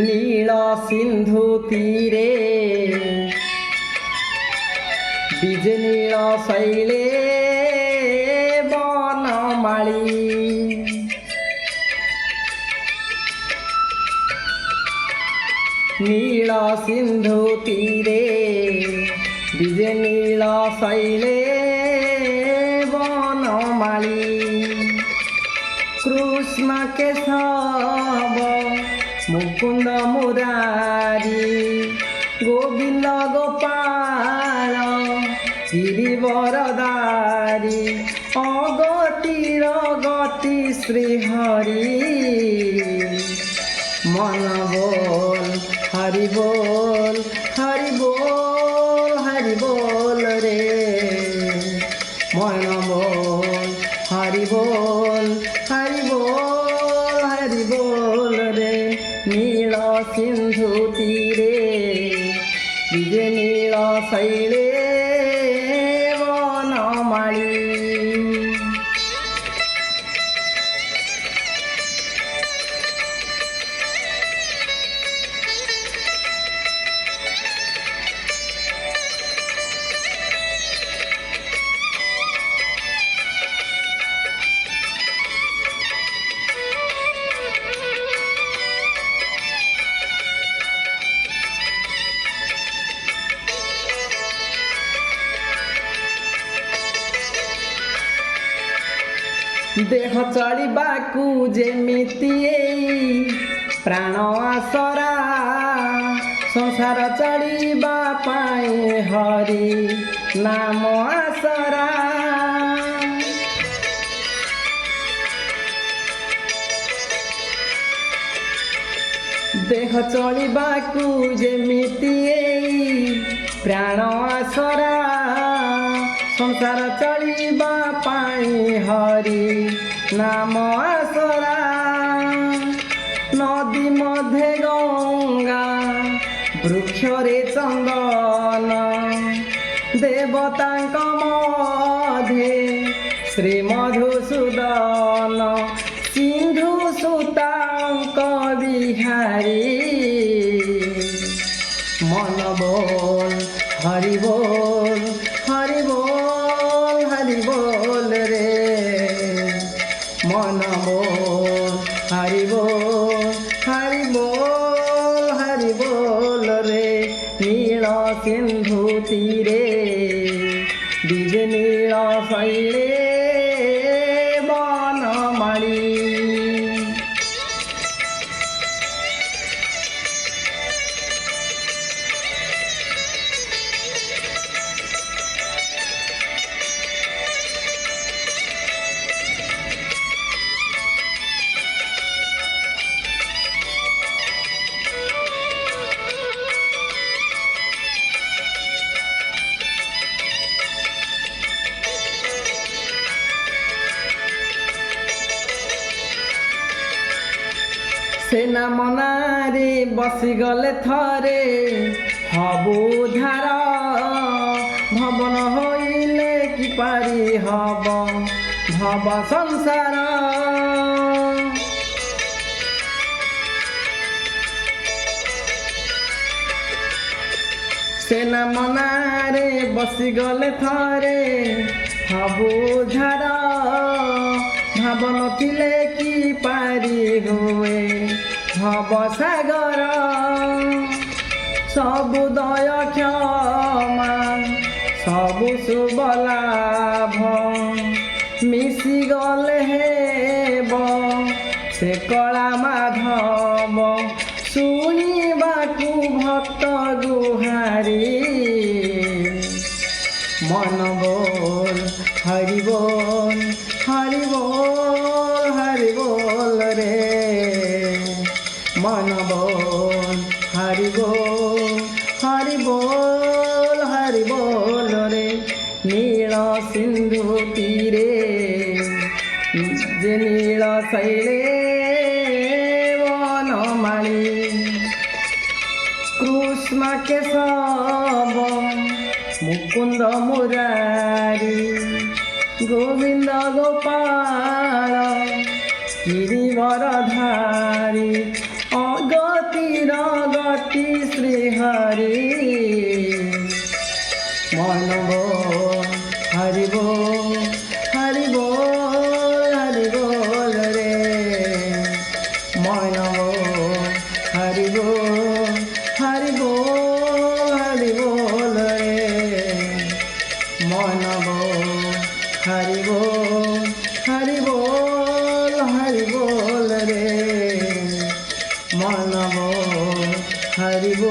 নীল সিন্ধু তীরে বীজ নীল শৈলে বনমালী নীল সিন্ধু তীরে বীজ নীল শৈলে বনমালী কৃষ্ণ কেশব মুকুন্দ মুরারি গোবিন্দ গোপাল গিরিবরদারি অগতির গতি শ্রীহরি মন বল হরি বল হরি বল হরি বল রে মন বল হরি বল হরি বল হরি বল রে নীল সিন্ধু তীরে বীজ নীল শৈলে বনমালী देह चलिबाकू जेमिति प्राण आसरा संसार चलिबा पाए हरि नाम आसरा देह चलिबाकू जेमिति प्राण आसरा संसार चलिबा पाए हरि नाम आसरा नदी मध्य गंगा वृक्षरे चंदन देवतांक मध्य श्री मधुसूदन सिंधु सुतांक बिहारी मन बोल हरि बोल हरि बोल हरि बोल रे मन बोल हरि बोल हरि बोल हरि बोल रे नील सिंधु तीरे बीज नील शैले बनमाली सेना मनारे बसीगले थरे हबु धार भवन होइले कि पारी हब भव संसार सेना मनारे बसीगले थरे हबु धार भावन थिले कि पारी हुए भव सागर सबु दय क्षमा सबु शुभ लाभ मिसी गले हेब से कला माधव शुणिबाकू भक्त गुहारी मन बोल हरि बोल हरि बोल हरि बोल रे मन बोल हरि बोल हरि बोल हरि बोल रे नील सिंधु तीरे जे नील शैले वनमाली कृष्ण केशव मुकुंद मुरारी गोविंद गोपाल गिरिवरधारी অগতির গতি শ্রীহরি মনব হরিব হরিব হরিব রে মনব হরিব হরিব হরিব রে মনব হরিব হরিব হরিব রে মনব হরিব